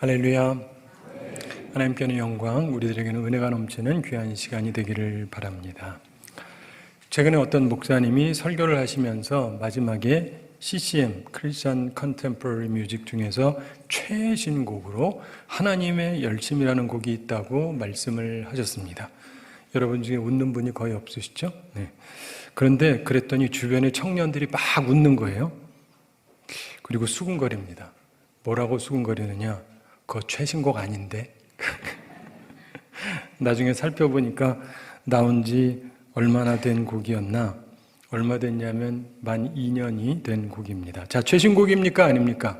할렐루야. 하나님께는 영광, 우리들에게는 은혜가 넘치는 귀한 시간이 되기를 바랍니다. 최근에 어떤 목사님이 설교를 하시면서 마지막에 CCM, Christian Contemporary Music 중에서 최신 곡으로 하나님의 열심이라는 곡이 있다고 말씀을 하셨습니다. 여러분 중에 웃는 분이 거의 없으시죠? 네. 그런데 그랬더니 주변에 청년들이 막 웃는 거예요. 그리고 수군거립니다. 뭐라고 수군거리느냐? 그거 최신곡 아닌데? 나중에 살펴보니까 나온 지 얼마나 된 곡이었나? 얼마 됐냐면 만 2년이 된 곡입니다. 자, 최신곡입니까? 아닙니까?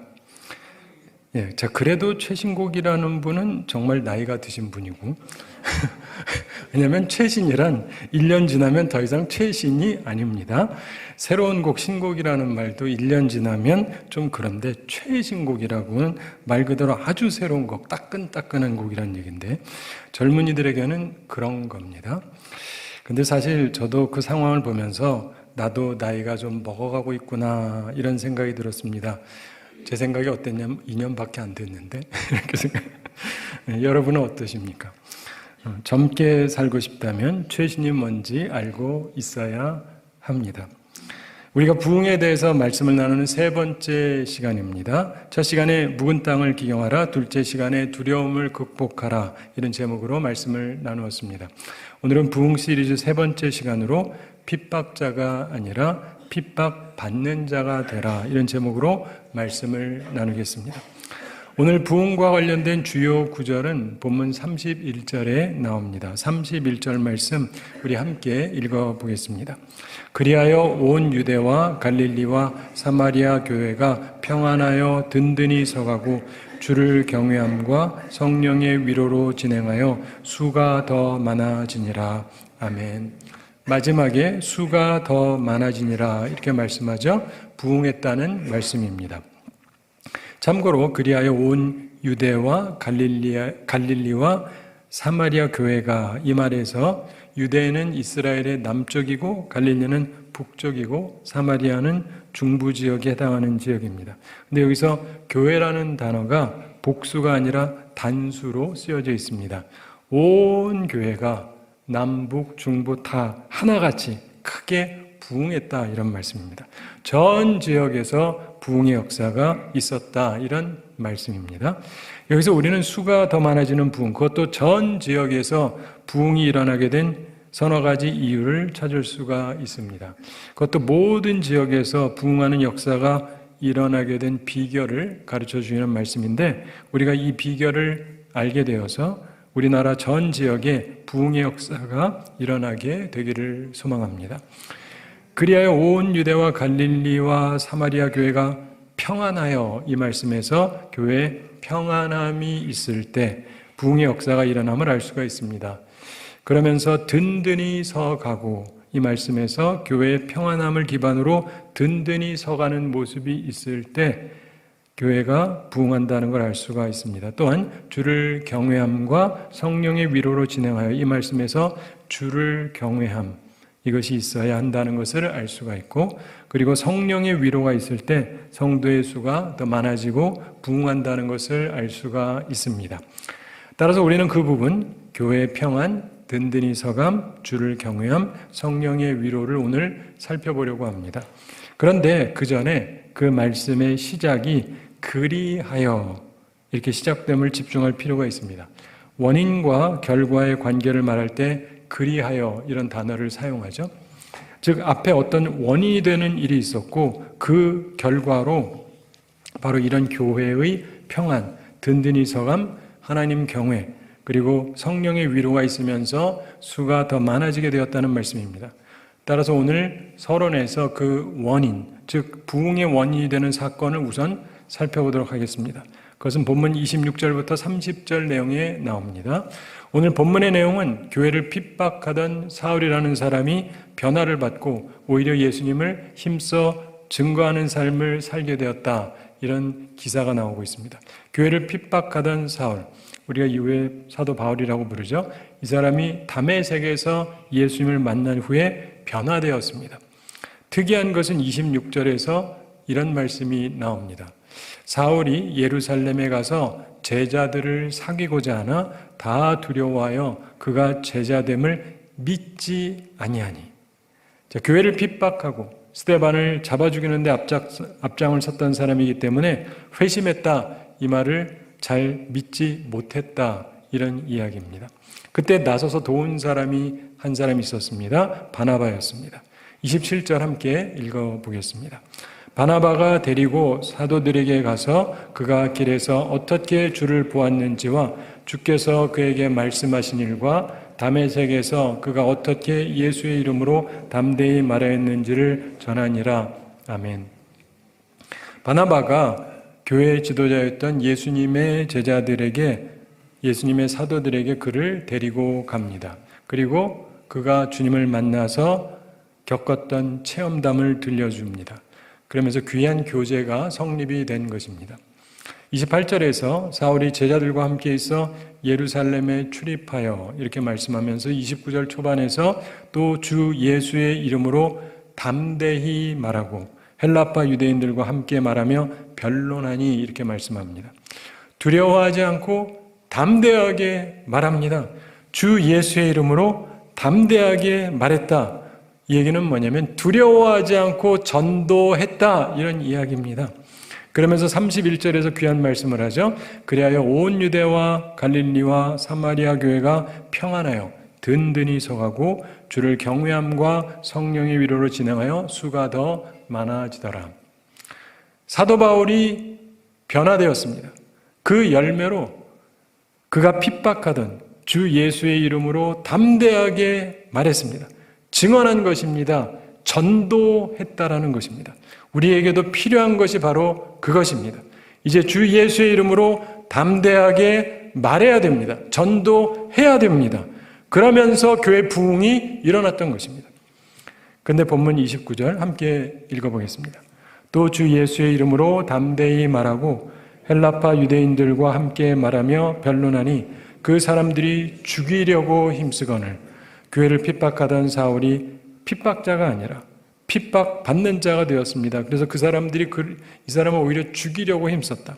예, 자, 그래도 최신곡이라는 분은 정말 나이가 드신 분이고 왜냐하면 최신이란 1년 지나면 더 이상 최신이 아닙니다. 새로운 곡, 신곡이라는 말도 1년 지나면 좀 그런데 최신곡이라고는 말 그대로 아주 새로운 곡, 따끈따끈한 곡이라는 얘기인데 젊은이들에게는 그런 겁니다. 근데 사실 저도 그 상황을 보면서 나도 나이가 좀 먹어가고 있구나 이런 생각이 들었습니다. 제 생각이 어땠냐면 2년밖에 안 됐는데 이렇게 생각. 여러분은 어떠십니까? 젊게 살고 싶다면 최신이 뭔지 알고 있어야 합니다. 우리가 부흥에 대해서 말씀을 나누는 세 번째 시간입니다. 첫 시간에 묵은 땅을 기경하라, 둘째 시간에 두려움을 극복하라 이런 제목으로 말씀을 나누었습니다. 오늘은 부흥 시리즈 세 번째 시간으로 핍박자가 아니라 핍박받는 자가 되라 이런 제목으로 말씀을 나누겠습니다. 오늘 부흥과 관련된 주요 구절은 본문 31절에 나옵니다. 31절 말씀 우리 함께 읽어보겠습니다. 그리하여 온 유대와 갈릴리와 사마리아 교회가 평안하여 든든히 서가고 주를 경외함과 성령의 위로로 진행하여 수가 더 많아지니라. 아멘. 마지막에 수가 더 많아지니라 이렇게 말씀하죠. 부흥했다는 말씀입니다. 참고로 그리하여 온 유대와 갈릴리와 사마리아 교회가 이 말에서 유대는 이스라엘의 남쪽이고 갈릴리는 북쪽이고 사마리아는 중부 지역에 해당하는 지역입니다. 근데 여기서 교회라는 단어가 복수가 아니라 단수로 쓰여져 있습니다. 온 교회가 남북 중부 다 하나같이 크게 부흥했다 이런 말씀입니다. 전 지역에서 부흥의 역사가 있었다 이런 말씀입니다. 여기서 우리는 수가 더 많아지는 부흥, 그것도 전 지역에서 부흥이 일어나게 된 서너 가지 이유를 찾을 수가 있습니다. 그것도 모든 지역에서 부흥하는 역사가 일어나게 된 비결을 가르쳐 주시는 말씀인데 우리가 이 비결을 알게 되어서 우리나라 전 지역에 부흥의 역사가 일어나게 되기를 소망합니다. 그리하여 온 유대와 갈릴리와 사마리아 교회가 평안하여 이 말씀에서 교회에 평안함이 있을 때 부흥의 역사가 일어남을 알 수가 있습니다. 그러면서 든든히 서가고 이 말씀에서 교회의 평안함을 기반으로 든든히 서가는 모습이 있을 때 교회가 부흥한다는 걸 알 수가 있습니다. 또한 주를 경외함과 성령의 위로로 진행하여 이 말씀에서 주를 경외함 이것이 있어야 한다는 것을 알 수가 있고 그리고 성령의 위로가 있을 때 성도의 수가 더 많아지고 부흥한다는 것을 알 수가 있습니다. 따라서 우리는 그 부분 교회의 평안, 든든히 서감, 주를 경외함, 성령의 위로를 오늘 살펴보려고 합니다. 그런데 그 전에 그 말씀의 시작이 그리하여 이렇게 시작됨을 집중할 필요가 있습니다. 원인과 결과의 관계를 말할 때 그리하여 이런 단어를 사용하죠. 즉 앞에 어떤 원인이 되는 일이 있었고 그 결과로 바로 이런 교회의 평안, 든든히 서감, 하나님 경외 그리고 성령의 위로가 있으면서 수가 더 많아지게 되었다는 말씀입니다. 따라서 오늘 서론에서 그 원인, 즉 부흥의 원인이 되는 사건을 우선 살펴보도록 하겠습니다. 그것은 본문 26절부터 30절 내용에 나옵니다. 오늘 본문의 내용은 교회를 핍박하던 사울이라는 사람이 변화를 받고 오히려 예수님을 힘써 증거하는 삶을 살게 되었다. 이런 기사가 나오고 있습니다. 교회를 핍박하던 사울, 우리가 이후에 사도 바울이라고 부르죠. 이 사람이 다메섹에서 예수님을 만난 후에 변화되었습니다. 특이한 것은 26절에서 이런 말씀이 나옵니다. 사울이 예루살렘에 가서 제자들을 사귀고자 하나 다 두려워하여 그가 제자됨을 믿지 아니하니. 자, 교회를 핍박하고 스데반을 잡아 죽이는데 앞장을 섰던 사람이기 때문에 회심했다, 이 말을 잘 믿지 못했다, 이런 이야기입니다. 그때 나서서 도운 사람이 한 사람이 있었습니다. 바나바였습니다. 27절 함께 읽어보겠습니다. 바나바가 데리고 사도들에게 가서 그가 길에서 어떻게 주를 보았는지와 주께서 그에게 말씀하신 일과 다메섹에서 그가 어떻게 예수의 이름으로 담대히 말하였는지를 전하니라. 아멘. 바나바가 교회의 지도자였던 예수님의 제자들에게, 예수님의 사도들에게 그를 데리고 갑니다. 그리고 그가 주님을 만나서 겪었던 체험담을 들려줍니다. 그러면서 귀한 교제가 성립이 된 것입니다. 28절에서 사울이 제자들과 함께 있어 예루살렘에 출입하여 이렇게 말씀하면서 29절 초반에서 또 주 예수의 이름으로 담대히 말하고 헬라파 유대인들과 함께 말하며 변론하니 이렇게 말씀합니다. 두려워하지 않고 담대하게 말합니다. 주 예수의 이름으로 담대하게 말했다. 이 얘기는 뭐냐면 두려워하지 않고 전도했다, 이런 이야기입니다. 그러면서 31절에서 귀한 말씀을 하죠. 그리하여 온 유대와 갈릴리와 사마리아 교회가 평안하여 든든히 서가고 주를 경외함과 성령의 위로로 진행하여 수가 더 많아지더라. 사도 바울이 변화되었습니다. 그 열매로 그가 핍박하던 주 예수의 이름으로 담대하게 말했습니다. 증언한 것입니다. 전도했다라는 것입니다. 우리에게도 필요한 것이 바로 그것입니다. 이제 주 예수의 이름으로 담대하게 말해야 됩니다. 전도해야 됩니다. 그러면서 교회 부흥이 일어났던 것입니다. 그런데 본문 29절 함께 읽어보겠습니다. 또 주 예수의 이름으로 담대히 말하고 헬라파 유대인들과 함께 말하며 변론하니 그 사람들이 죽이려고 힘쓰거늘 교회를 핍박하던 사울이 핍박자가 아니라 핍박받는 자가 되었습니다. 그래서 그 사람들이 이 사람을 오히려 죽이려고 힘썼다.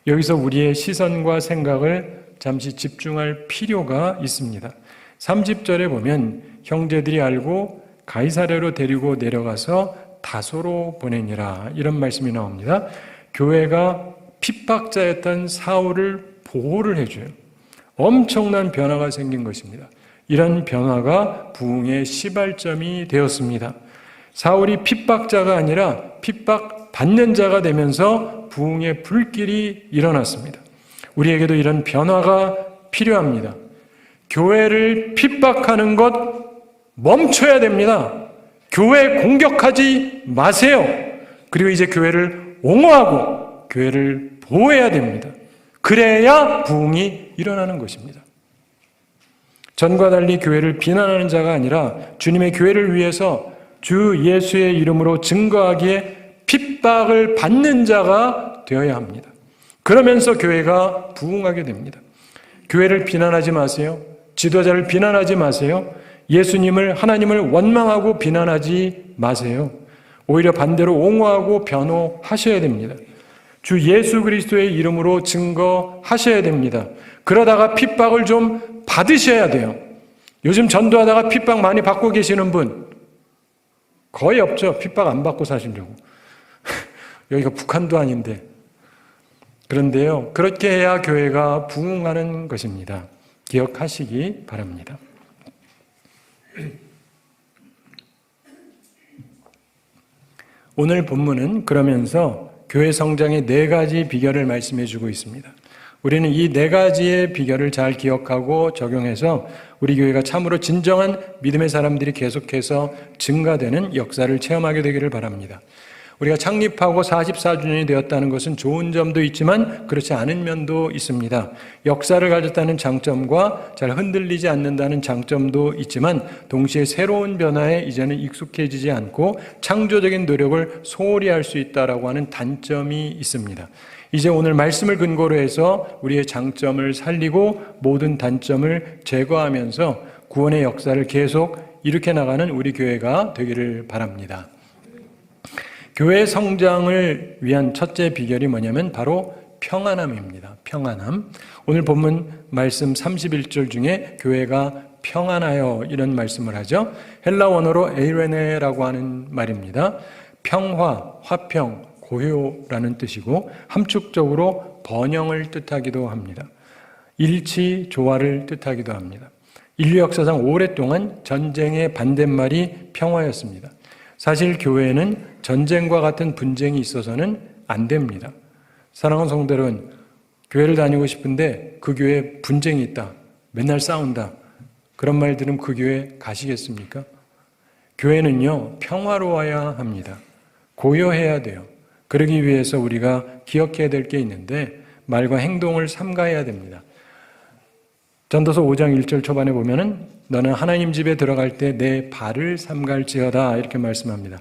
여기서 우리의 시선과 생각을 잠시 집중할 필요가 있습니다. 30절에 보면 형제들이 알고 가이사랴로 데리고 내려가서 다소로 보내니라, 이런 말씀이 나옵니다. 교회가 핍박자였던 사울을 보호를 해줘요. 엄청난 변화가 생긴 것입니다. 이런 변화가 부흥의 시발점이 되었습니다. 사울이 핍박자가 아니라 핍박받는 자가 되면서 부흥의 불길이 일어났습니다. 우리에게도 이런 변화가 필요합니다. 교회를 핍박하는 것 멈춰야 됩니다. 교회 공격하지 마세요. 그리고 이제 교회를 옹호하고 교회를 보호해야 됩니다. 그래야 부흥이 일어나는 것입니다. 전과 달리 교회를 비난하는 자가 아니라 주님의 교회를 위해서 주 예수의 이름으로 증거하기에 핍박을 받는 자가 되어야 합니다. 그러면서 교회가 부흥하게 됩니다. 교회를 비난하지 마세요. 지도자를 비난하지 마세요. 예수님을, 하나님을 원망하고 비난하지 마세요. 오히려 반대로 옹호하고 변호하셔야 됩니다. 주 예수 그리스도의 이름으로 증거하셔야 됩니다. 그러다가 핍박을 좀 받으셔야 돼요. 요즘 전도하다가 핍박 많이 받고 계시는 분 거의 없죠. 핍박 안 받고 사시려고. 여기가 북한도 아닌데. 그런데요, 그렇게 해야 교회가 부흥하는 것입니다. 기억하시기 바랍니다. 오늘 본문은 그러면서 교회 성장의 4가지 비결을 말씀해 주고 있습니다. 우리는 이 4가지의 비결을 잘 기억하고 적용해서 우리 교회가 참으로 진정한 믿음의 사람들이 계속해서 증가되는 역사를 체험하게 되기를 바랍니다. 우리가 창립하고 44주년이 되었다는 것은 좋은 점도 있지만 그렇지 않은 면도 있습니다. 역사를 가졌다는 장점과 잘 흔들리지 않는다는 장점도 있지만 동시에 새로운 변화에 이제는 익숙해지지 않고 창조적인 노력을 소홀히 할 수 있다라고 하는 단점이 있습니다. 이제 오늘 말씀을 근거로 해서 우리의 장점을 살리고 모든 단점을 제거하면서 구원의 역사를 계속 일으켜 나가는 우리 교회가 되기를 바랍니다. 교회 성장을 위한 첫째 비결이 뭐냐면 바로 평안함입니다. 평안함. 오늘 본문 말씀 31절 중에 교회가 평안하여 이런 말씀을 하죠. 헬라 원어로 에이레네라고 하는 말입니다. 평화, 화평, 고요라는 뜻이고 함축적으로 번영을 뜻하기도 합니다. 일치, 조화를 뜻하기도 합니다. 인류 역사상 오랫동안 전쟁의 반대말이 평화였습니다. 사실 교회는 전쟁과 같은 분쟁이 있어서는 안 됩니다. 사랑하는 성도 여러분, 교회를 다니고 싶은데 그 교회에 분쟁이 있다, 맨날 싸운다, 그런 말 들으면 그 교회 가시겠습니까? 교회는요, 평화로워야 합니다. 고요해야 돼요. 그러기 위해서 우리가 기억해야 될 게 있는데 말과 행동을 삼가해야 됩니다. 전도서 5장 1절 초반에 보면은 너는 하나님 집에 들어갈 때 내 발을 삼갈지어다 이렇게 말씀합니다.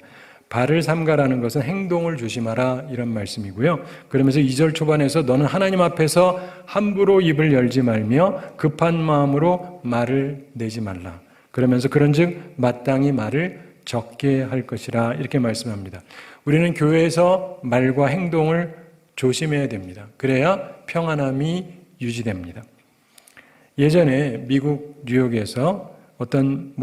발을 삼가라는 것은 행동을 조심하라 이런 말씀이고요. 그러면서 2절 초반에서 너는 하나님 앞에서 함부로 입을 열지 말며 급한 마음으로 말을 내지 말라. 그러면서 그런즉 마땅히 말을 적게 할 것이라 이렇게 말씀합니다. 우리는 교회에서 말과 행동을 조심해야 됩니다. 그래야 평안함이 유지됩니다. 예전에 미국 뉴욕에서 어떤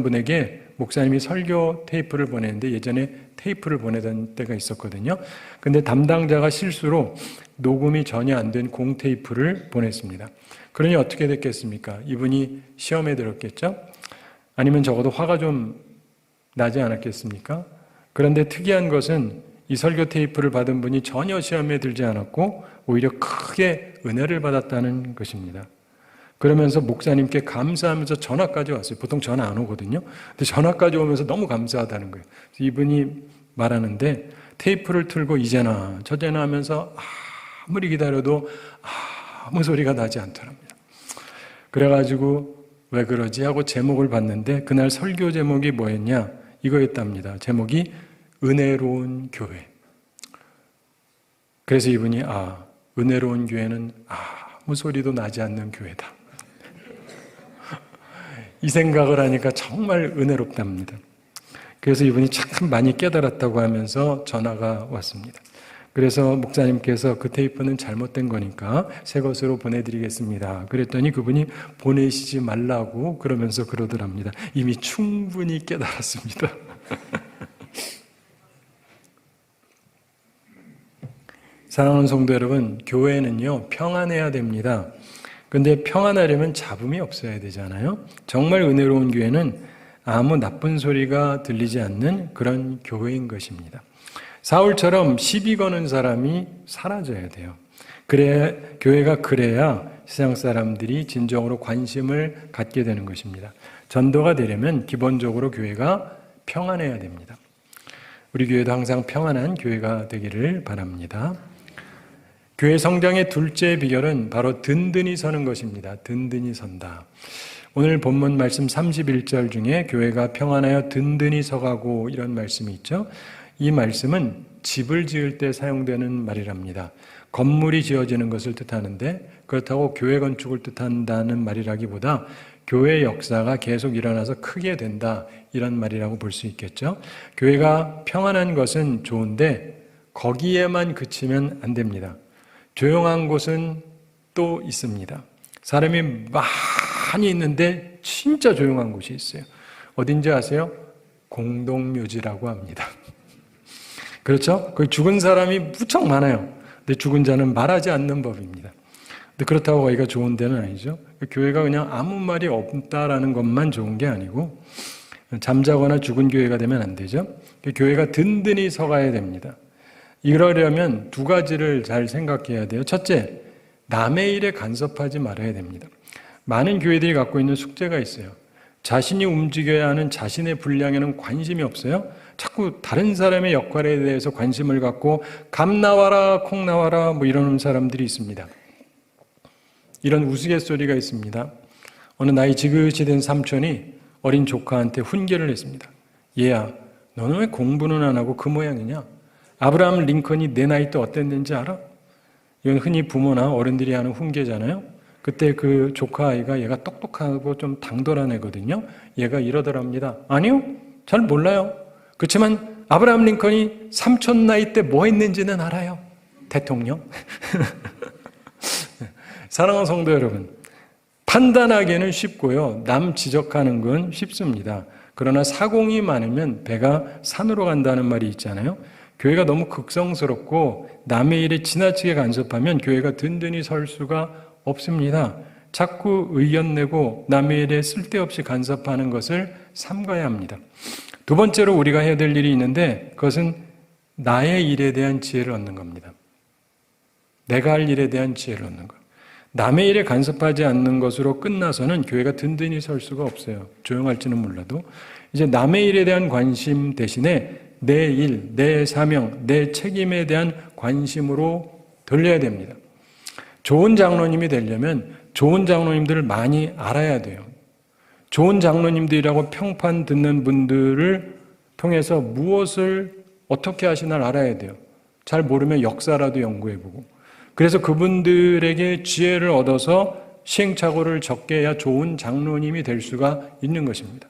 분에게 목사님이 설교 테이프를 보냈는데 예전에 테이프를 보내던 때가 있었거든요. 근데 담당자가 실수로 녹음이 전혀 안 된 공 테이프를 보냈습니다. 그러니 어떻게 됐겠습니까? 이분이 시험에 들었겠죠? 아니면 적어도 화가 좀 나지 않았겠습니까? 그런데 특이한 것은 이 설교 테이프를 받은 분이 전혀 시험에 들지 않았고 오히려 크게 은혜를 받았다는 것입니다. 그러면서 목사님께 감사하면서 전화까지 왔어요. 보통 전화 안 오거든요. 근데 전화까지 오면서 너무 감사하다는 거예요. 이분이 말하는데 테이프를 틀고 이제나 저제나 하면서 아무리 기다려도 아무 소리가 나지 않더랍니다. 그래가지고 왜 그러지 하고 제목을 봤는데 그날 설교 제목이 뭐였냐? 이거였답니다. 제목이 은혜로운 교회. 그래서 이분이 은혜로운 교회는 아무 소리도 나지 않는 교회다. 이 생각을 하니까 정말 은혜롭답니다. 그래서 이분이 참 많이 깨달았다고 하면서 전화가 왔습니다. 그래서 목사님께서 그 테이프는 잘못된 거니까 새 것으로 보내드리겠습니다. 그랬더니 그분이 보내시지 말라고 그러면서 그러더랍니다. 이미 충분히 깨달았습니다. 사랑하는 성도 여러분, 교회는요, 평안해야 됩니다. 근데 평안하려면 잡음이 없어야 되잖아요. 정말 은혜로운 교회는 아무 나쁜 소리가 들리지 않는 그런 교회인 것입니다. 사울처럼 시비 거는 사람이 사라져야 돼요. 교회가 그래야 세상 사람들이 진정으로 관심을 갖게 되는 것입니다. 전도가 되려면 기본적으로 교회가 평안해야 됩니다. 우리 교회도 항상 평안한 교회가 되기를 바랍니다. 교회 성장의 둘째 비결은 바로 든든히 서는 것입니다. 든든히 선다. 오늘 본문 말씀 31절 중에 교회가 평안하여 든든히 서가고 이런 말씀이 있죠. 이 말씀은 집을 지을 때 사용되는 말이랍니다. 건물이 지어지는 것을 뜻하는데 그렇다고 교회 건축을 뜻한다는 말이라기보다 교회 역사가 계속 일어나서 크게 된다 이런 말이라고 볼 수 있겠죠. 교회가 평안한 것은 좋은데 거기에만 그치면 안 됩니다. 조용한 곳은 또 있습니다. 사람이 많이 있는데 진짜 조용한 곳이 있어요. 어딘지 아세요? 공동묘지라고 합니다. 그렇죠? 거기 죽은 사람이 무척 많아요. 근데 죽은 자는 말하지 않는 법입니다. 근데 그렇다고 거기가 좋은 데는 아니죠. 교회가 그냥 아무 말이 없다라는 것만 좋은 게 아니고 잠자거나 죽은 교회가 되면 안 되죠. 교회가 든든히 서가야 됩니다. 이러려면 두 가지를 잘 생각해야 돼요. 첫째, 남의 일에 간섭하지 말아야 됩니다. 많은 교회들이 갖고 있는 숙제가 있어요. 자신이 움직여야 하는 자신의 분량에는 관심이 없어요. 자꾸 다른 사람의 역할에 대해서 관심을 갖고 감 나와라 콩 나와라 뭐 이러는 사람들이 있습니다. 이런 우스갯소리가 있습니다. 어느 나이 지긋이 된 삼촌이 어린 조카한테 훈계를 했습니다. 얘야, 너는 왜 공부는 안 하고 그 모양이냐? 아브라함 링컨이 내 나이 때 어땠는지 알아? 이건 흔히 부모나 어른들이 하는 훈계잖아요. 그때 그 조카 아이가 얘가 똑똑하고 좀 당돌한 애거든요. 얘가 이러더랍니다. 아니요, 잘 몰라요. 그렇지만 아브라함 링컨이 삼촌 나이 때 뭐 했는지는 알아요? 대통령? 사랑하는 성도 여러분, 판단하기는 쉽고요. 남 지적하는 건 쉽습니다. 그러나 사공이 많으면 배가 산으로 간다는 말이 있잖아요. 교회가 너무 극성스럽고 남의 일에 지나치게 간섭하면 교회가 든든히 설 수가 없습니다. 자꾸 의견 내고 남의 일에 쓸데없이 간섭하는 것을 삼가야 합니다. 두 번째로 우리가 해야 될 일이 있는데 그것은 나의 일에 대한 지혜를 얻는 겁니다. 내가 할 일에 대한 지혜를 얻는 것. 남의 일에 간섭하지 않는 것으로 끝나서는 교회가 든든히 설 수가 없어요. 조용할지는 몰라도. 이제 남의 일에 대한 관심 대신에 내 일, 내 사명, 내 책임에 대한 관심으로 돌려야 됩니다. 좋은 장로님이 되려면 좋은 장로님들을 많이 알아야 돼요. 좋은 장로님들이라고 평판 듣는 분들을 통해서 무엇을 어떻게 하시나 알아야 돼요. 잘 모르면 역사라도 연구해보고. 그래서 그분들에게 지혜를 얻어서 시행착오를 적게 해야 좋은 장로님이 될 수가 있는 것입니다.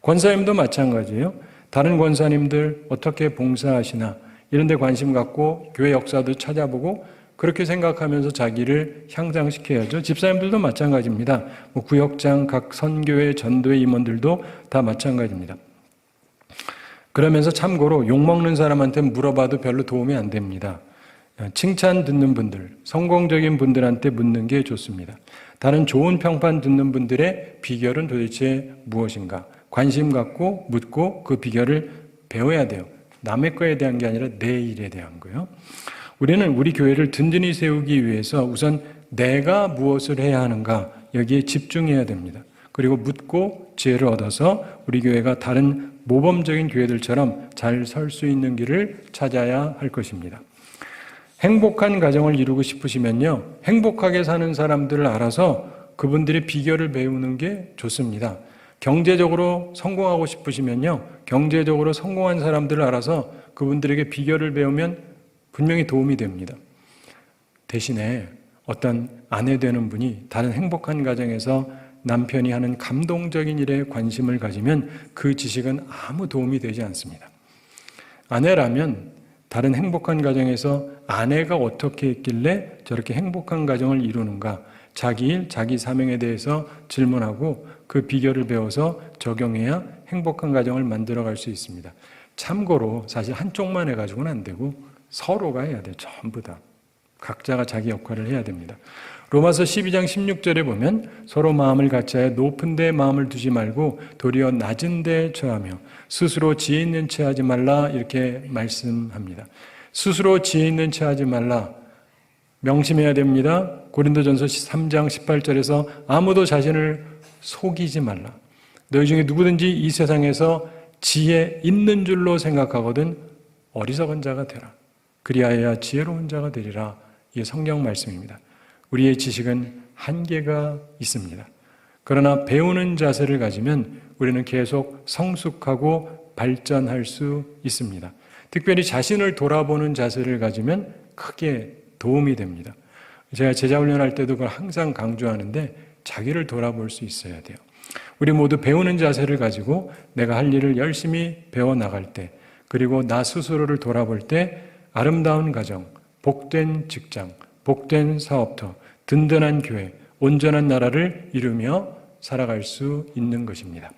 권사님도 마찬가지예요. 다른 권사님들 어떻게 봉사하시나 이런 데 관심 갖고 교회 역사도 찾아보고 그렇게 생각하면서 자기를 향상시켜야죠. 집사님들도 마찬가지입니다. 구역장, 각 선교회, 전도회 임원들도 다 마찬가지입니다. 그러면서 참고로 욕먹는 사람한테 물어봐도 별로 도움이 안 됩니다. 칭찬 듣는 분들, 성공적인 분들한테 묻는 게 좋습니다. 다른 좋은 평판 듣는 분들의 비결은 도대체 무엇인가? 관심 갖고 묻고 그 비결을 배워야 돼요. 남의 거에 대한 게 아니라 내 일에 대한 거예요. 우리는 우리 교회를 든든히 세우기 위해서 우선 내가 무엇을 해야 하는가 여기에 집중해야 됩니다. 그리고 묻고 지혜를 얻어서 우리 교회가 다른 모범적인 교회들처럼 잘 설 수 있는 길을 찾아야 할 것입니다. 행복한 가정을 이루고 싶으시면요, 행복하게 사는 사람들을 알아서 그분들의 비결을 배우는 게 좋습니다. 경제적으로 성공하고 싶으시면요, 경제적으로 성공한 사람들을 알아서 그분들에게 비결을 배우면 분명히 도움이 됩니다. 대신에 어떤 아내 되는 분이 다른 행복한 가정에서 남편이 하는 감동적인 일에 관심을 가지면 그 지식은 아무 도움이 되지 않습니다. 아내라면 다른 행복한 가정에서 아내가 어떻게 했길래 저렇게 행복한 가정을 이루는가, 자기 일, 자기 사명에 대해서 질문하고 그 비결을 배워서 적용해야 행복한 가정을 만들어갈 수 있습니다. 참고로 사실 한쪽만 해가지고는 안 되고 서로가 해야 돼요. 전부 다. 각자가 자기 역할을 해야 됩니다. 로마서 12장 16절에 보면 서로 마음을 같이하여 높은 데 마음을 두지 말고 도리어 낮은 데 처하며 스스로 지혜 있는 채 하지 말라 이렇게 말씀합니다. 스스로 지혜 있는 채 하지 말라 명심해야 됩니다. 고린도전서 3장 18절에서 아무도 자신을 속이지 말라. 너희 중에 누구든지 이 세상에서 지혜 있는 줄로 생각하거든 어리석은 자가 되라. 그리하여야 지혜로운 자가 되리라. 이게 성경 말씀입니다. 우리의 지식은 한계가 있습니다. 그러나 배우는 자세를 가지면 우리는 계속 성숙하고 발전할 수 있습니다. 특별히 자신을 돌아보는 자세를 가지면 크게 도움이 됩니다. 제가 제자훈련할 때도 그걸 항상 강조하는데 자기를 돌아볼 수 있어야 돼요. 우리 모두 배우는 자세를 가지고 내가 할 일을 열심히 배워나갈 때, 그리고 나 스스로를 돌아볼 때 아름다운 가정, 복된 직장, 복된 사업터, 든든한 교회, 온전한 나라를 이루며 살아갈 수 있는 것입니다.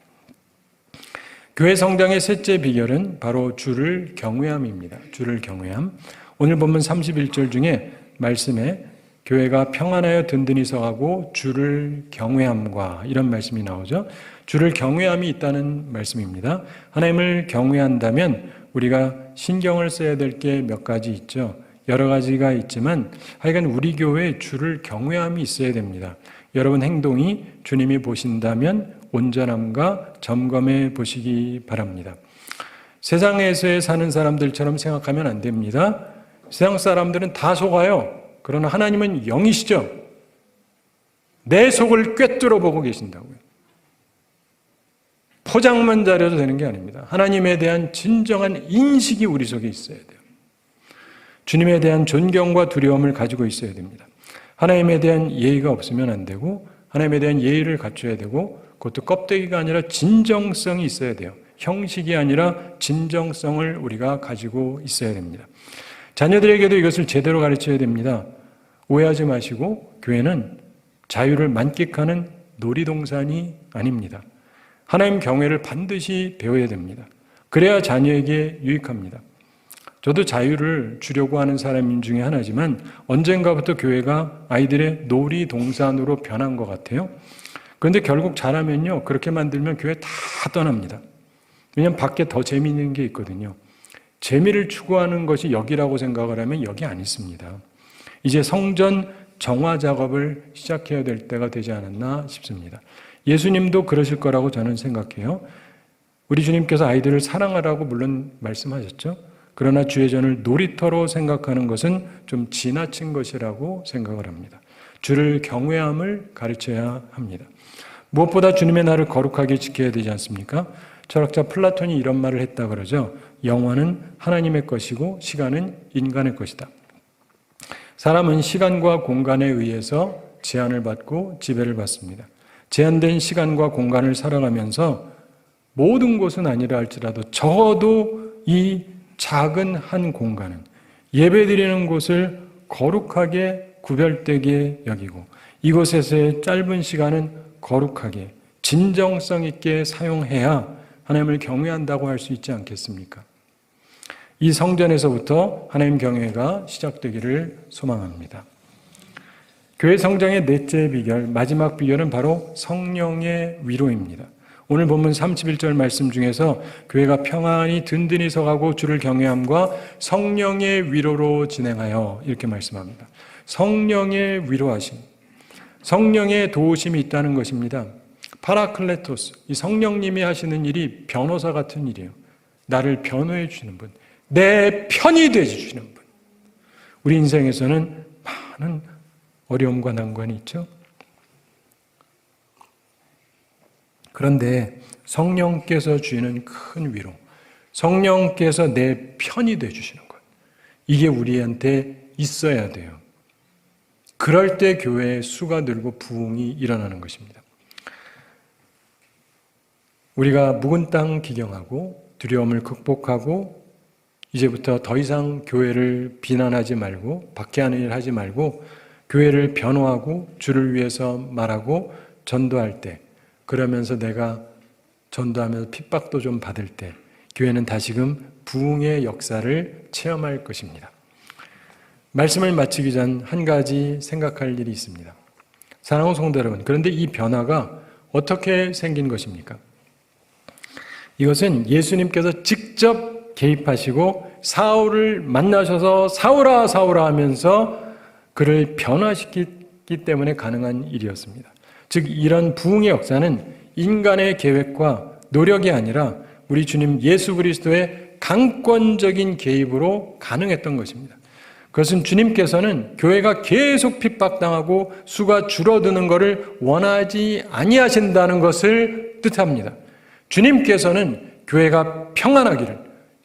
교회 성장의 셋째 비결은 바로 주를 경외함입니다. 주를 경외함. 오늘 본문 31절 중에 말씀에 교회가 평안하여 든든히 서하고 주를 경외함과 이런 말씀이 나오죠. 주를 경외함이 있다는 말씀입니다. 하나님을 경외한다면 우리가 신경을 써야 될 게 몇 가지 있죠. 여러 가지가 있지만 하여간 우리 교회에 주를 경외함이 있어야 됩니다. 여러분 행동이 주님이 보신다면 온전함과 점검해 보시기 바랍니다. 세상에서 사는 사람들처럼 생각하면 안 됩니다. 세상 사람들은 다 속아요. 그러나 하나님은 영이시죠. 내 속을 꿰뚫어 보고 계신다고요. 포장만 잘해도 되는 게 아닙니다. 하나님에 대한 진정한 인식이 우리 속에 있어야 돼요. 주님에 대한 존경과 두려움을 가지고 있어야 됩니다. 하나님에 대한 예의가 없으면 안 되고 하나님에 대한 예의를 갖춰야 되고 그것도 껍데기가 아니라 진정성이 있어야 돼요. 형식이 아니라 진정성을 우리가 가지고 있어야 됩니다. 자녀들에게도 이것을 제대로 가르쳐야 됩니다. 오해하지 마시고 교회는 자유를 만끽하는 놀이동산이 아닙니다. 하나님 경외를 반드시 배워야 됩니다. 그래야 자녀에게 유익합니다. 저도 자유를 주려고 하는 사람 중에 하나지만 언젠가부터 교회가 아이들의 놀이동산으로 변한 것 같아요. 그런데 결국 잘하면요, 그렇게 만들면 교회 다 떠납니다. 왜냐하면 밖에 더 재미있는 게 있거든요. 재미를 추구하는 것이 여기라고 생각을 하면 여기 안 있습니다. 이제 성전 정화 작업을 시작해야 될 때가 되지 않았나 싶습니다. 예수님도 그러실 거라고 저는 생각해요. 우리 주님께서 아이들을 사랑하라고 물론 말씀하셨죠. 그러나 주의 전을 놀이터로 생각하는 것은 좀 지나친 것이라고 생각을 합니다. 주를 경외함을 가르쳐야 합니다. 무엇보다 주님의 날을 거룩하게 지켜야 되지 않습니까? 철학자 플라톤이 이런 말을 했다 그러죠. 영화는 하나님의 것이고 시간은 인간의 것이다. 사람은 시간과 공간에 의해서 제한을 받고 지배를 받습니다. 제한된 시간과 공간을 살아가면서 모든 곳은 아니라 할지라도 적어도 이 작은 한 공간은 예배드리는 곳을 거룩하게 구별되게 여기고 이곳에서의 짧은 시간은 거룩하게 진정성 있게 사용해야 하나님을 경외한다고 할 수 있지 않겠습니까? 이 성전에서부터 하나님 경외가 시작되기를 소망합니다. 교회 성장의 넷째 비결, 마지막 비결은 바로 성령의 위로입니다. 오늘 본문 31절 말씀 중에서 교회가 평안히 든든히 서가고 주를 경외함과 성령의 위로로 진행하여 이렇게 말씀합니다. 성령의 위로하심, 성령의 도우심이 있다는 것입니다. 파라클레토스, 이 성령님이 하시는 일이 변호사 같은 일이에요. 나를 변호해 주시는 분, 내 편이 되어 주시는 분. 우리 인생에서는 많은 어려움과 난관이 있죠. 그런데 성령께서 주시는 큰 위로, 성령께서 내 편이 되어 주시는 것, 이게 우리한테 있어야 돼요. 그럴 때 교회의 수가 늘고 부흥이 일어나는 것입니다. 우리가 묵은 땅 기경하고 두려움을 극복하고 이제부터 더 이상 교회를 비난하지 말고 박해하는 일 하지 말고 교회를 변호하고 주를 위해서 말하고 전도할 때, 그러면서 내가 전도하면서 핍박도 좀 받을 때 교회는 다시금 부흥의 역사를 체험할 것입니다. 말씀을 마치기 전 한 가지 생각할 일이 있습니다. 사랑하는 성도 여러분, 그런데 이 변화가 어떻게 생긴 것입니까? 이것은 예수님께서 직접 개입하시고 사울을 만나셔서 사울아 사울아 하면서 그를 변화시키기 때문에 가능한 일이었습니다. 즉 이런 부흥의 역사는 인간의 계획과 노력이 아니라 우리 주님 예수 그리스도의 강권적인 개입으로 가능했던 것입니다. 그것은 주님께서는 교회가 계속 핍박당하고 수가 줄어드는 것을 원하지 아니하신다는 것을 뜻합니다. 주님께서는 교회가 평안하기를,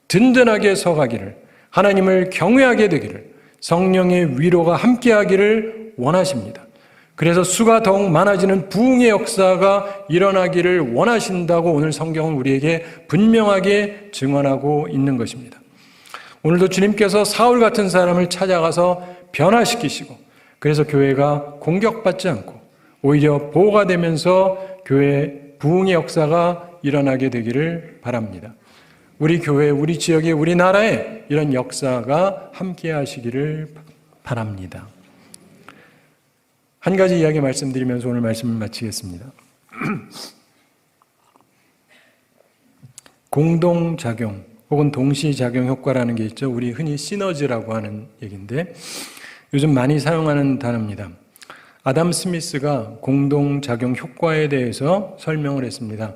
든든하게 서가기를, 하나님을 경외하게 되기를, 성령의 위로가 함께하기를 원하십니다. 그래서 수가 더욱 많아지는 부흥의 역사가 일어나기를 원하신다고 오늘 성경은 우리에게 분명하게 증언하고 있는 것입니다. 오늘도 주님께서 사울 같은 사람을 찾아가서 변화시키시고 그래서 교회가 공격받지 않고 오히려 보호가 되면서 교회 부흥의 역사가 일어나게 되기를 바랍니다. 우리 교회, 우리 지역에, 우리 나라에 이런 역사가 함께 하시기를 바랍니다. 한 가지 이야기 말씀드리면서 오늘 말씀을 마치겠습니다. 공동작용 혹은 동시작용 효과라는 게 있죠. 우리 흔히 시너지라고 하는 얘기인데 요즘 많이 사용하는 단어입니다. 아담 스미스가 공동작용 효과에 대해서 설명을 했습니다.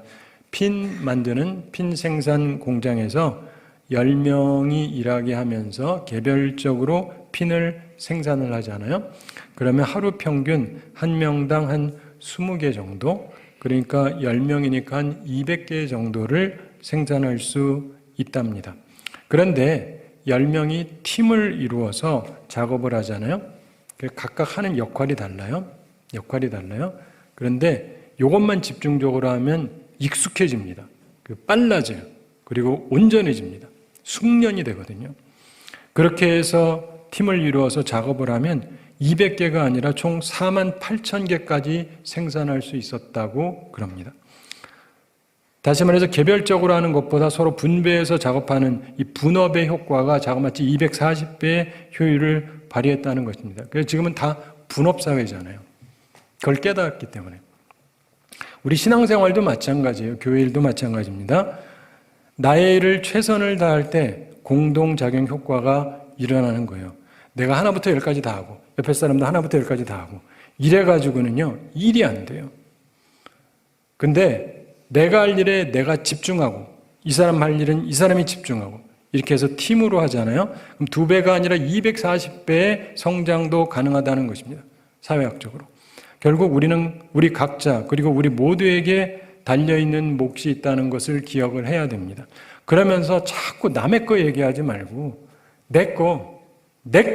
핀 만드는 핀 생산 공장에서 10명이 일하게 하면서 개별적으로 핀을 생산을 하잖아요. 그러면 하루 평균 한 명당 한 20개 정도, 그러니까 10명이니까 한 200개 정도를 생산할 수 있답니다. 그런데 10명이 팀을 이루어서 작업을 하잖아요. 각각 하는 역할이 달라요. 그런데 이것만 집중적으로 하면 익숙해집니다. 빨라져요. 그리고 온전해집니다. 숙련이 되거든요. 그렇게 해서 팀을 이루어서 작업을 하면 200개가 아니라 총 48,000개까지 생산할 수 있었다고 그럽니다. 다시 말해서 개별적으로 하는 것보다 서로 분배해서 작업하는 이 분업의 효과가 자그마치 240배의 효율을 발휘했다는 것입니다. 그래서 지금은 다 분업사회잖아요. 그걸 깨달았기 때문에. 우리 신앙생활도 마찬가지예요. 교회 일도 마찬가지입니다. 나의 일을 최선을 다할 때 공동작용 효과가 일어나는 거예요. 내가 하나부터 열까지 다 하고 옆에 사람도 하나부터 열까지 다 하고 이래가지고는요 일이 안 돼요. 근데 내가 할 일에 내가 집중하고 이 사람 할 일은 이 사람이 집중하고 이렇게 해서 팀으로 하잖아요. 그럼 2배가 아니라 240배의 성장도 가능하다는 것입니다. 사회학적으로. 결국 우리는 우리 각자 그리고 우리 모두에게 달려있는 몫이 있다는 것을 기억을 해야 됩니다. 그러면서 자꾸 남의 거 얘기하지 말고 내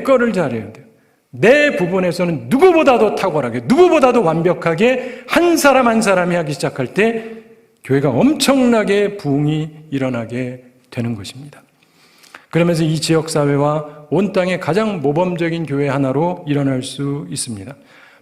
거를 잘해야 돼요. 내 부분에서는 누구보다도 탁월하게, 누구보다도 완벽하게 한 사람 한 사람이 하기 시작할 때 교회가 엄청나게 부흥이 일어나게 되는 것입니다. 그러면서 이 지역사회와 온 땅의 가장 모범적인 교회 하나로 일어날 수 있습니다.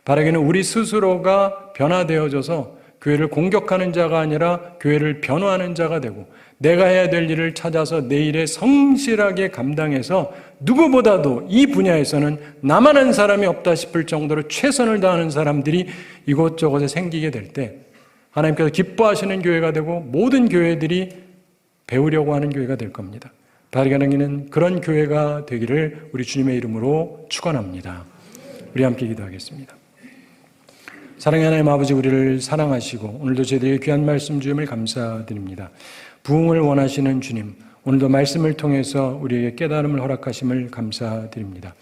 바라기는 우리 스스로가 변화되어져서 교회를 공격하는 자가 아니라 교회를 변화하는 자가 되고 내가 해야 될 일을 찾아서 내 일에 성실하게 감당해서 누구보다도 이 분야에서는 나만 한 사람이 없다 싶을 정도로 최선을 다하는 사람들이 이곳저곳에 생기게 될 때 하나님께서 기뻐하시는 교회가 되고 모든 교회들이 배우려고 하는 교회가 될 겁니다. 바라기는 그런 교회가 되기를 우리 주님의 이름으로 축원합니다. 우리 함께 기도하겠습니다. 사랑의 하나님 아버지, 우리를 사랑하시고 오늘도 저희들에게 귀한 말씀 주임을 감사드립니다. 부흥을 원하시는 주님, 오늘도 말씀을 통해서 우리에게 깨달음을 허락하심을 감사드립니다.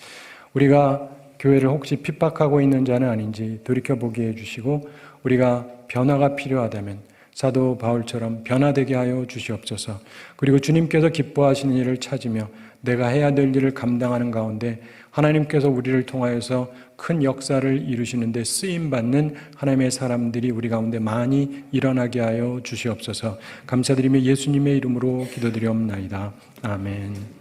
우리가 교회를 혹시 핍박하고 있는 자는 아닌지 돌이켜보게 해주시고 우리가 변화가 필요하다면 사도 바울처럼 변화되게 하여 주시옵소서. 그리고 주님께서 기뻐하시는 일을 찾으며 내가 해야 될 일을 감당하는 가운데 하나님께서 우리를 통하여서 큰 역사를 이루시는 데 쓰임받는 하나님의 사람들이 우리 가운데 많이 일어나게 하여 주시옵소서. 감사드리며 예수님의 이름으로 기도드리옵나이다. 아멘.